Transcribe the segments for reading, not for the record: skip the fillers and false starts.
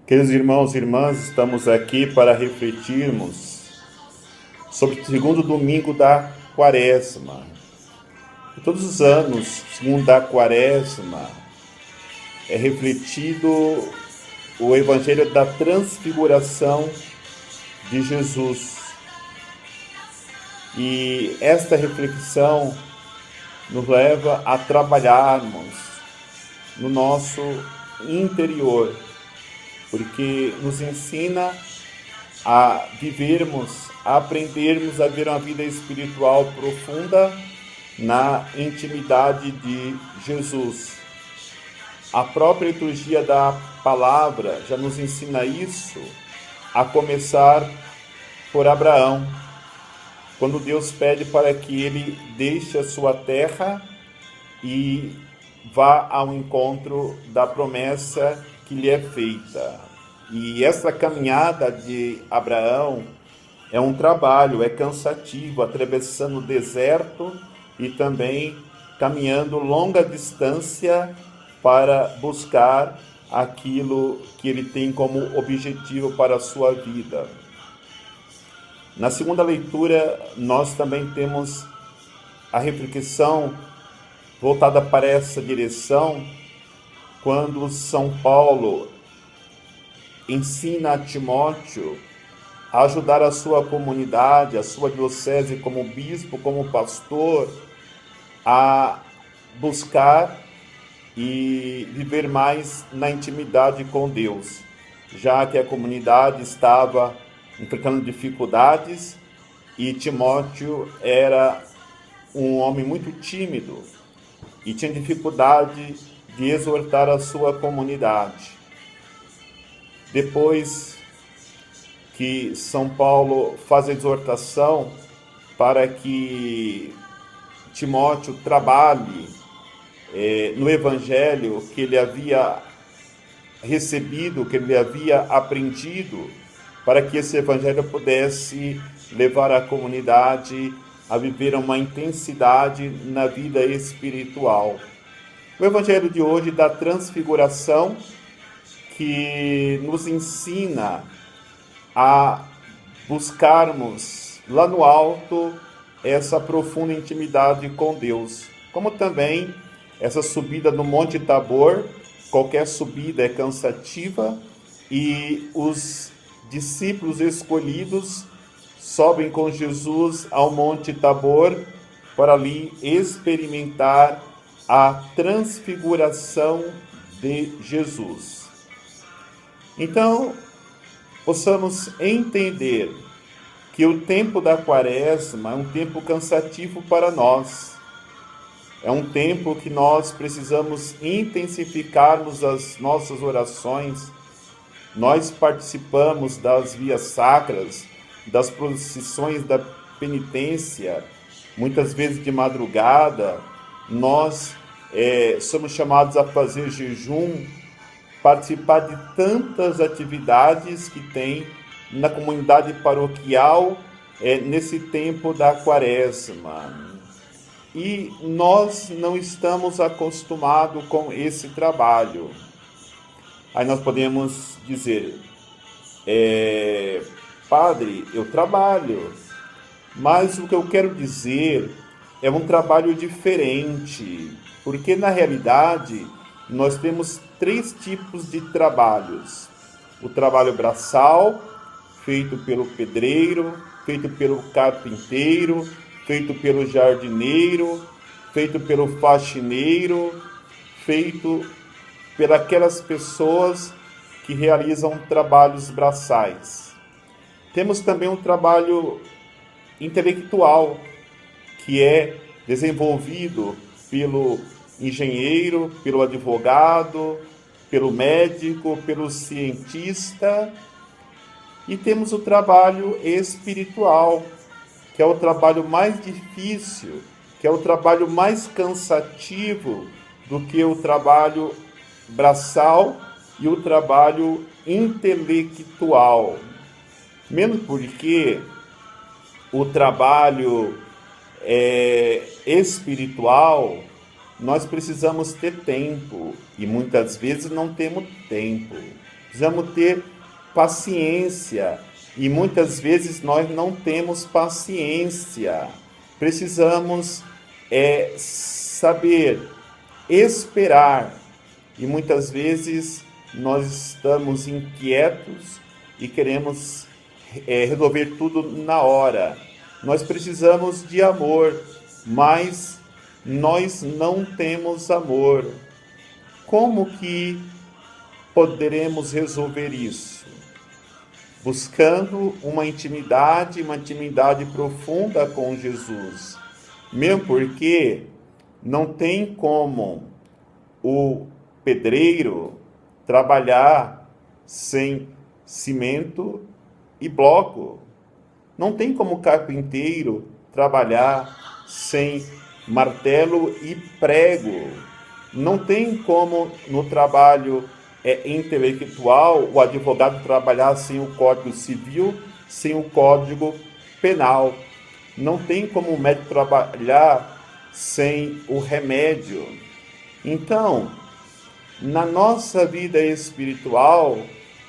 Queridos irmãos e irmãs, estamos aqui para refletirmos sobre o segundo domingo da Quaresma. E todos os anos, segundo da Quaresma, é refletido o Evangelho da Transfiguração de Jesus. E esta reflexão nos leva a trabalharmos no nosso interior, porque nos ensina a vivermos, a aprendermos a ver uma vida espiritual profunda na intimidade de Jesus. A própria liturgia da palavra já nos ensina isso, a começar por Abraão, quando Deus pede para que ele deixe a sua terra e vá ao encontro da promessa que lhe é feita. E essa caminhada de Abraão é um trabalho, é cansativo, atravessando o deserto e também caminhando longa distância para buscar aquilo que ele tem como objetivo para a sua vida. Na segunda leitura, nós também temos a reflexão voltada para essa direção, quando São Paulo ensina a Timóteo a ajudar a sua comunidade, a sua diocese como bispo, como pastor, a buscar e viver mais na intimidade com Deus, já que a comunidade estava enfrentando dificuldades e Timóteo era um homem muito tímido e tinha dificuldade de exortar a sua comunidade. Depois que São Paulo faz a exortação para que Timóteo trabalhe no Evangelho que ele havia recebido, que ele havia aprendido, para que esse Evangelho pudesse levar a comunidade a viver uma intensidade na vida espiritual. O Evangelho de hoje da Transfiguração, que nos ensina a buscarmos lá no alto essa profunda intimidade com Deus, como também essa subida no Monte Tabor. Qualquer subida é cansativa e os discípulos escolhidos sobem com Jesus ao Monte Tabor para ali experimentar a transfiguração de Jesus. Então, possamos entender que o tempo da Quaresma é um tempo cansativo para nós. É um tempo que nós precisamos intensificarmos as nossas orações. Nós participamos das vias sacras, das procissões da penitência, muitas vezes de madrugada. Nós somos chamados a fazer jejum, participar de tantas atividades que tem na comunidade paroquial nesse tempo da Quaresma. E nós não estamos acostumados com esse trabalho. Aí nós podemos dizer, padre, eu trabalho, mas o que eu quero dizer é um trabalho diferente, porque na realidade nós temos 3 tipos de trabalhos. O trabalho braçal, feito pelo pedreiro, feito pelo carpinteiro, feito pelo jardineiro, feito pelo faxineiro, feito pelas pessoas que realizam trabalhos braçais. Temos também um trabalho intelectual, que é desenvolvido pelo engenheiro, pelo advogado, pelo médico, pelo cientista. E temos o trabalho espiritual, que é o trabalho mais difícil, que é o trabalho mais cansativo do que o trabalho braçal e o trabalho intelectual. Mesmo porque o trabalho espiritual, nós precisamos ter tempo, e muitas vezes não temos tempo. precisamos ter paciência. E muitas vezes nós não temos paciência. Precisamos saber esperar. E muitas vezes nós estamos inquietos e queremos resolver tudo na hora. Nós precisamos de amor, mas nós não temos amor. Como que poderemos resolver isso? Buscando uma intimidade profunda com Jesus. Mesmo porque não tem como o pedreiro trabalhar sem cimento e bloco. Não tem como o carpinteiro trabalhar sem martelo e prego. Não tem como no trabalho intelectual o advogado trabalhar sem o Código Civil, sem o Código Penal. Não tem como o médico trabalhar sem o remédio. Então, na nossa vida espiritual,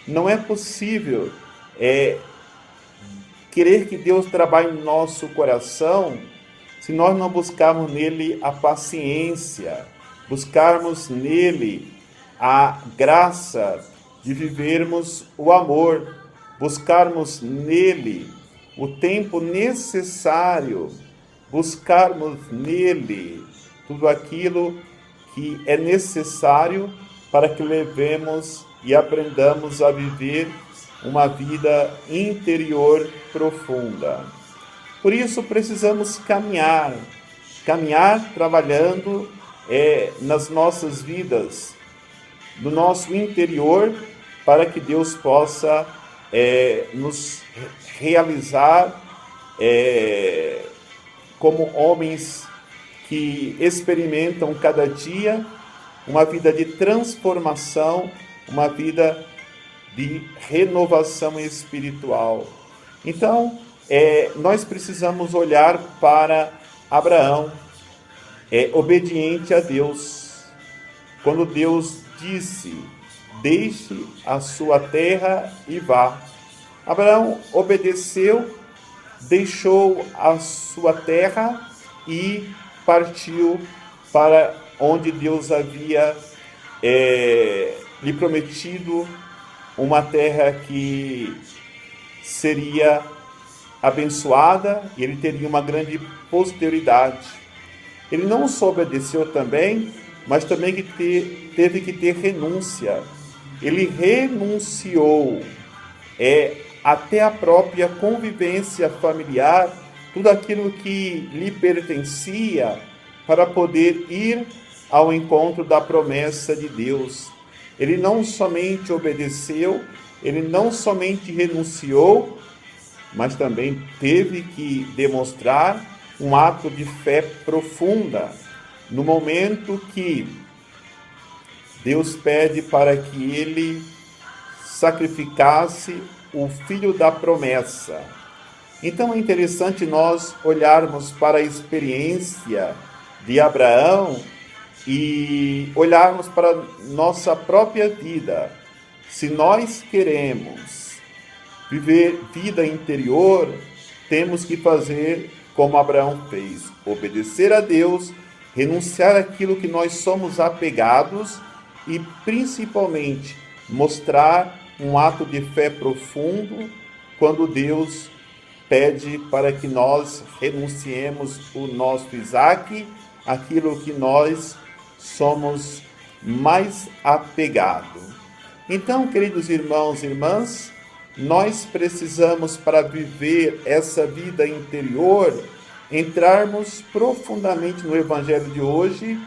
não é possível querer que Deus trabalhe no nosso coração se nós não buscarmos nele a paciência, buscarmos nele a graça de vivermos o amor, buscarmos nele o tempo necessário, buscarmos nele tudo aquilo que é necessário para que levemos e aprendamos a viver uma vida interior profunda. Por isso precisamos caminhar trabalhando nas nossas vidas, no nosso interior, para que Deus possa nos realizar como homens que experimentam cada dia uma vida de transformação, uma vida de renovação espiritual. Então, nós precisamos olhar para Abraão, obediente a Deus. Quando Deus disse, deixe a sua terra e vá. Abraão obedeceu, deixou a sua terra e partiu para onde Deus havia lhe prometido uma terra que seria abençoada e ele teria uma grande posteridade. Ele não só obedeceu também, mas também teve que ter renúncia. Ele renunciou até a própria convivência familiar, tudo aquilo que lhe pertencia, para poder ir ao encontro da promessa de Deus. Ele não somente obedeceu, ele não somente renunciou, mas também teve que demonstrar um ato de fé profunda. No momento que Deus pede para que ele sacrificasse o filho da promessa. Então é interessante nós olharmos para a experiência de Abraão e olharmos para nossa própria vida. Se nós queremos viver vida interior, temos que fazer como Abraão fez, obedecer a Deus, renunciar àquilo que nós somos apegados e principalmente mostrar um ato de fé profundo quando Deus pede para que nós renunciemos o nosso Isaac, aquilo que nós somos mais apegados. Então, queridos irmãos e irmãs, nós precisamos, para viver essa vida interior, entrarmos profundamente no Evangelho de hoje,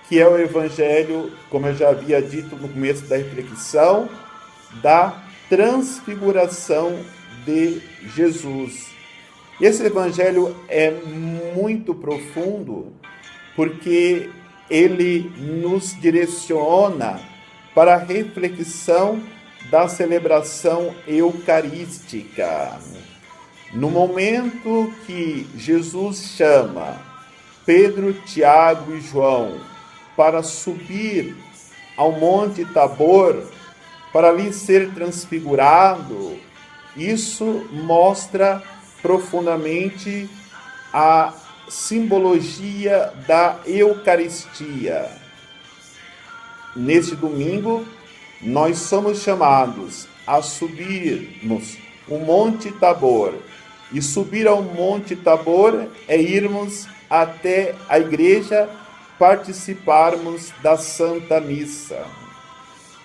que é o Evangelho, como eu já havia dito no começo da reflexão, da transfiguração de Jesus. Esse Evangelho é muito profundo, porque ele nos direciona para a reflexão da celebração eucarística. No momento que Jesus chama Pedro, Tiago e João para subir ao Monte Tabor, para ali ser transfigurado, isso mostra profundamente a simbologia da Eucaristia. Neste domingo, nós somos chamados a subirmos o Monte Tabor. E subir ao Monte Tabor é irmos até a igreja participarmos da Santa Missa.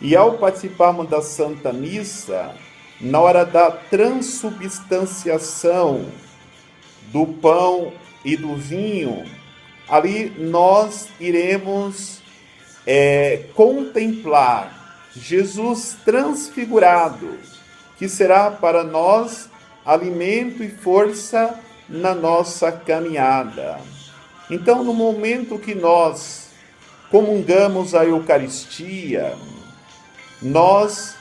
E ao participarmos da Santa Missa, na hora da transubstanciação do pão e do vinho, ali nós iremos contemplar Jesus transfigurado, que será para nós alimento e força na nossa caminhada. Então, no momento que nós comungamos a Eucaristia, nós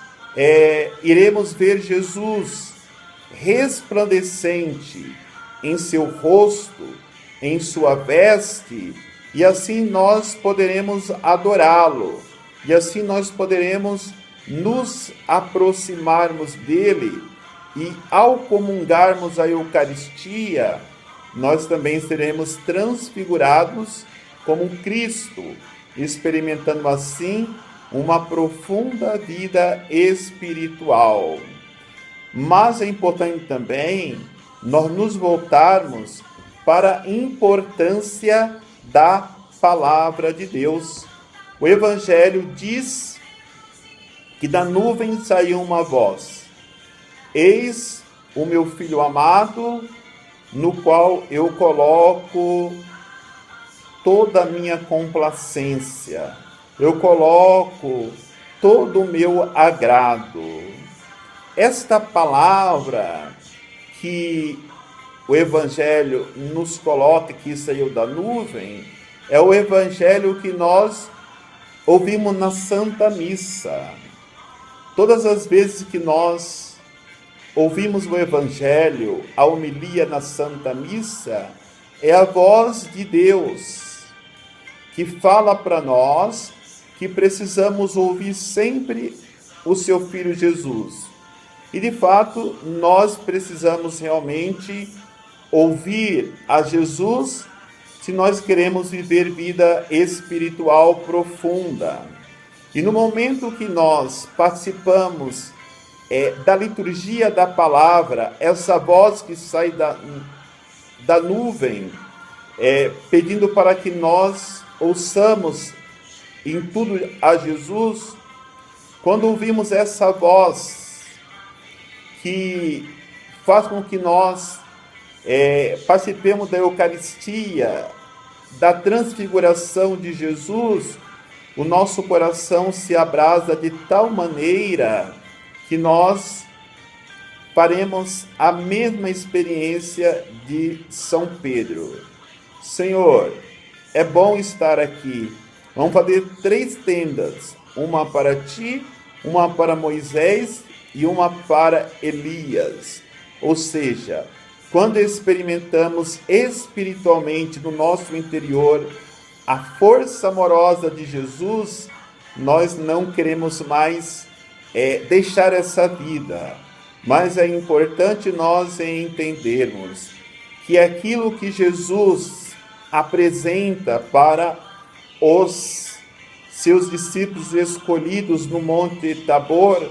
iremos ver Jesus resplandecente em seu rosto, em sua veste, e assim nós poderemos adorá-lo, e assim nós poderemos nos aproximarmos dele, e ao comungarmos a Eucaristia, nós também seremos transfigurados como Cristo, experimentando assim uma profunda vida espiritual. Mas é importante também nós nos voltarmos para a importância da palavra de Deus. O Evangelho diz que da nuvem saiu uma voz: eis o meu Filho amado, no qual eu coloco toda a minha complacência, eu coloco todo o meu agrado. Esta palavra que o Evangelho nos coloca, que saiu da nuvem, é o Evangelho que nós ouvimos na Santa Missa. Todas as vezes que nós ouvimos o Evangelho, a homilia na Santa Missa, é a voz de Deus que fala para nós que precisamos ouvir sempre o seu Filho Jesus. E de fato, nós precisamos realmente ouvir a Jesus se nós queremos viver vida espiritual profunda. E no momento que nós participamos da liturgia da palavra, essa voz que sai da nuvem, pedindo para que nós ouçamos em tudo a Jesus, quando ouvimos essa voz que faz com que nós participemos da Eucaristia, da transfiguração de Jesus, o nosso coração se abrasa de tal maneira que nós faremos a mesma experiência de São Pedro. Senhor, é bom estar aqui. Vamos fazer 3 tendas, uma para ti, uma para Moisés e uma para Elias. Ou seja, quando experimentamos espiritualmente no nosso interior a força amorosa de Jesus, nós não queremos mais deixar essa vida. Mas é importante nós entendermos que aquilo que Jesus apresenta para os seus discípulos escolhidos no Monte Tabor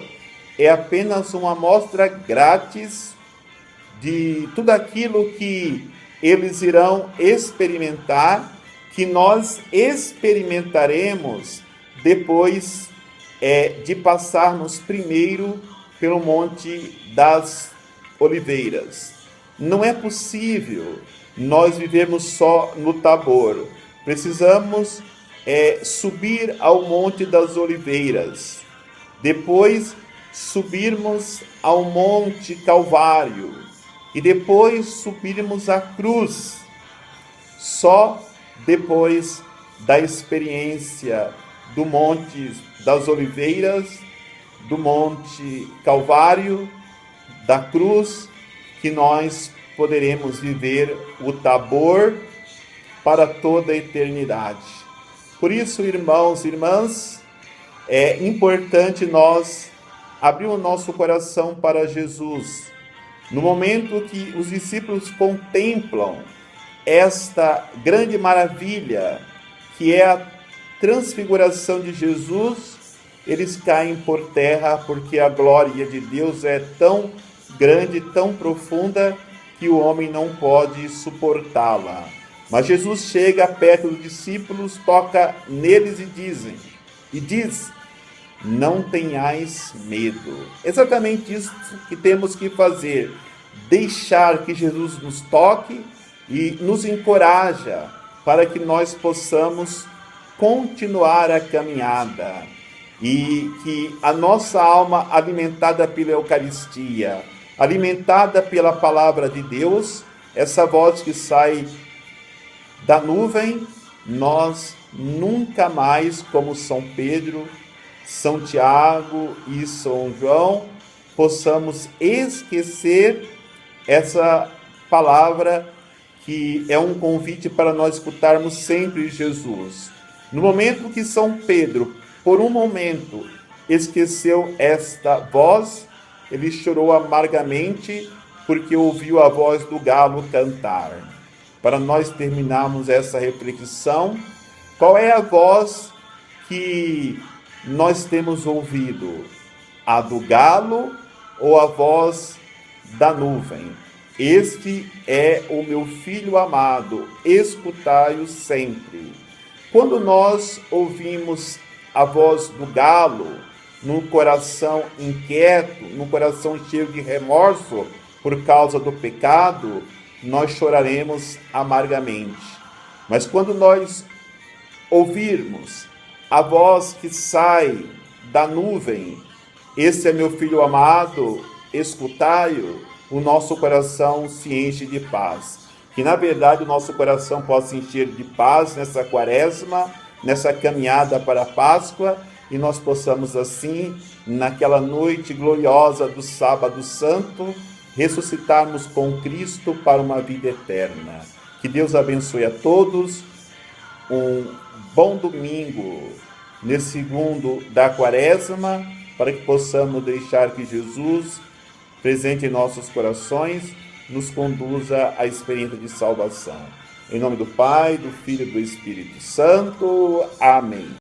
é apenas uma amostra grátis de tudo aquilo que eles irão experimentar, que nós experimentaremos depois de passarmos primeiro pelo Monte das Oliveiras. Não é possível nós vivermos só no Tabor. Precisamos subir ao Monte das Oliveiras, depois subirmos ao Monte Calvário e depois subirmos à cruz. Só depois da experiência do Monte das Oliveiras, do Monte Calvário, da cruz, que nós poderemos viver o Tabor para toda a eternidade. Por isso, irmãos e irmãs, é importante nós abriu o nosso coração para Jesus. No momento que os discípulos contemplam esta grande maravilha, que é a transfiguração de Jesus, eles caem por terra, porque a glória de Deus é tão grande, tão profunda, que o homem não pode suportá-la. Mas Jesus chega perto dos discípulos, toca neles e diz: não tenhais medo. Exatamente isso que temos que fazer, deixar que Jesus nos toque e nos encoraja para que nós possamos continuar a caminhada e que a nossa alma, alimentada pela Eucaristia, alimentada pela palavra de Deus, essa voz que sai da nuvem, nós nunca mais, como São Pedro, São Tiago e São João, possamos esquecer essa palavra que é um convite para nós escutarmos sempre Jesus. No momento que São Pedro, por um momento, esqueceu esta voz, ele chorou amargamente porque ouviu a voz do galo cantar. Para nós terminarmos essa reflexão, qual é a voz que nós temos ouvido? A do galo ou a voz da nuvem? Este é o meu filho amado, escutai-o sempre. Quando nós ouvimos a voz do galo, no coração inquieto, no coração cheio de remorso por causa do pecado, nós choraremos amargamente. Mas quando nós ouvirmos a voz que sai da nuvem, esse é meu filho amado, escutai-o, o nosso coração se enche de paz. Que na verdade o nosso coração possa encher de paz nessa quaresma, nessa caminhada para a Páscoa, e nós possamos assim, naquela noite gloriosa do Sábado Santo, ressuscitarmos com Cristo para uma vida eterna. Que Deus abençoe a todos, um bom domingo nesse segundo da quaresma, para que possamos deixar que Jesus, presente em nossos corações, nos conduza à experiência de salvação. Em nome do Pai, do Filho e do Espírito Santo. Amém.